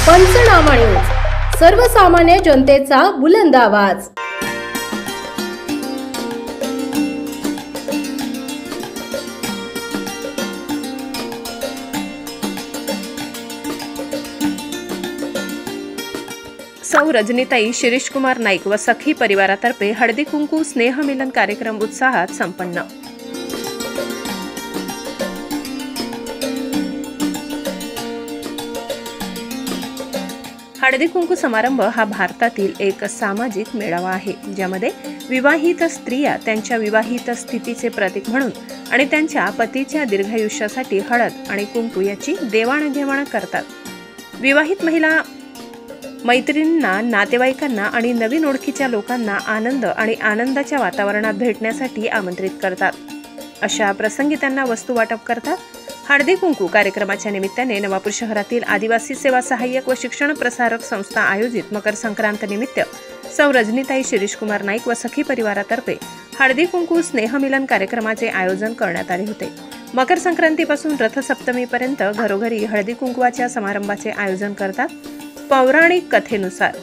पंचनामा न्यूज, सर्वसामान्य जनतेचा बुलंद आवाज। सौ रजनीताई शिरीष कुमार नाईक व सखी परिवारातर्फे हळदी कुंकू स्नेह मिलन कार्यक्रम उत्साहात संपन्न। हळदी कुंकू समारंभ हा भारतातील एक सामाजिक मेळावा आहे, ज्यामध्ये विवाहित स्त्रिया त्यांच्या विवाहित स्थितीचे प्रतीक म्हणून आणि त्यांच्या पतीच्या दीर्घायुष्यासाठी हळद आणि कुंकू याची देवाणघेवाण करतात। विवाहित महिला मैत्रिणींना, नातेवाईकांना आणि नवीन ओळखीच्या लोकांना आनंद आणि आनंदाच्या वातावरणात भेटण्यासाठी आमंत्रित करतात। अशा प्रसंगी त्यांना वस्तू वाटप करतात। हळदी कुंकू कार्यक्रमाच्या निमित्ताने नवापूर शहरातील आदिवासी सेवा सहाय्यक व शिक्षण प्रसारक संस्था आयोजित मकर संक्रांत निमित्त सौ रजनीताई शिरीष कुमार नाईक व सखी परिवारातर्फे हळदी कुंकू स्नेह मिलन कार्यक्रमाचे आयोजन करण्यात आले होते। मकर संक्रांतीपासून रथसप्तमीपर्यंत घरोघरी हळदी कुंकवाच्या समारंभाचे आयोजन करतात। पौराणिक कथेनुसार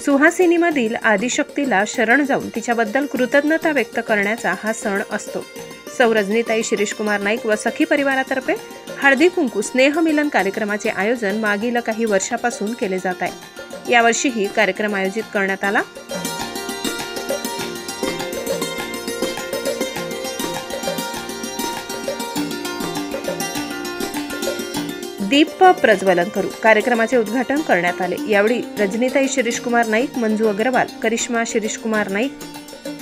सुहासिनीमधील आदिशक्तीला शरण जाऊन तिच्याबद्दल कृतज्ञता व्यक्त करण्याचा हा सण असतो। सौ रजनीताई शिरीष कुमार नाईक व सखी परिवारातर्फे हळदी कुंकू स्नेह मिलन कार्यक्रमाचे आयोजन मागील काही वर्षापासून केले जात आहे। यावर्षीही कार्यक्रम आयोजित करण्यात आला। दीप प्रज्वलन करू कार्यक्रमाचे उद्घाटन करण्यात आले। यावेळी रजनीताई शिरीष कुमार नाईक, मंजू अग्रवाल, करिश्मा शिरीष कुमार नाईक,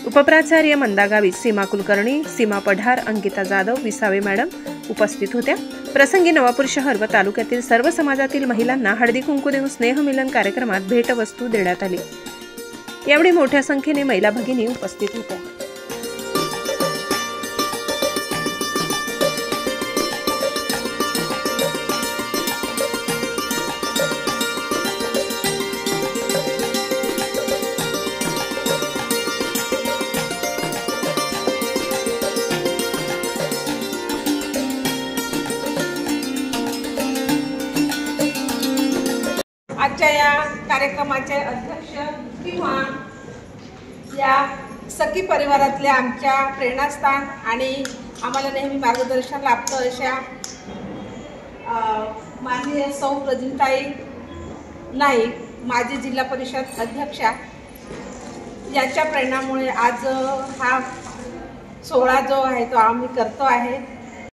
उपप्राचार्य मंदा गावित, सीमा कुलकर्णी, सीमा पढार, अंकिता जाधव, विसावे मॅडम उपस्थित होत्या। प्रसंगी नवापूर शहर व तालुक्यातील सर्व समाजातील महिलांना हळदी कुंकू देऊन स्नेह मिलन कार्यक्रमात भेटवस्तू देण्यात आली। यावेळी मोठ्या संख्येने महिला भगिनी उपस्थित होत्या। आजच्या या कार्यक्रमाचे अध्यक्ष किंवा या सखी परिवारातल्या आमच्या प्रेरणास्थान आणि आम्हाला नेहमी मार्गदर्शन लाभतं अशा माननीय सौ रजनीताई नाईक, माजी जिल्हा परिषद अध्यक्षा, यांच्या प्रेरणामुळे आज हा सोहळा जो आहे तो आम्ही करतो आहे।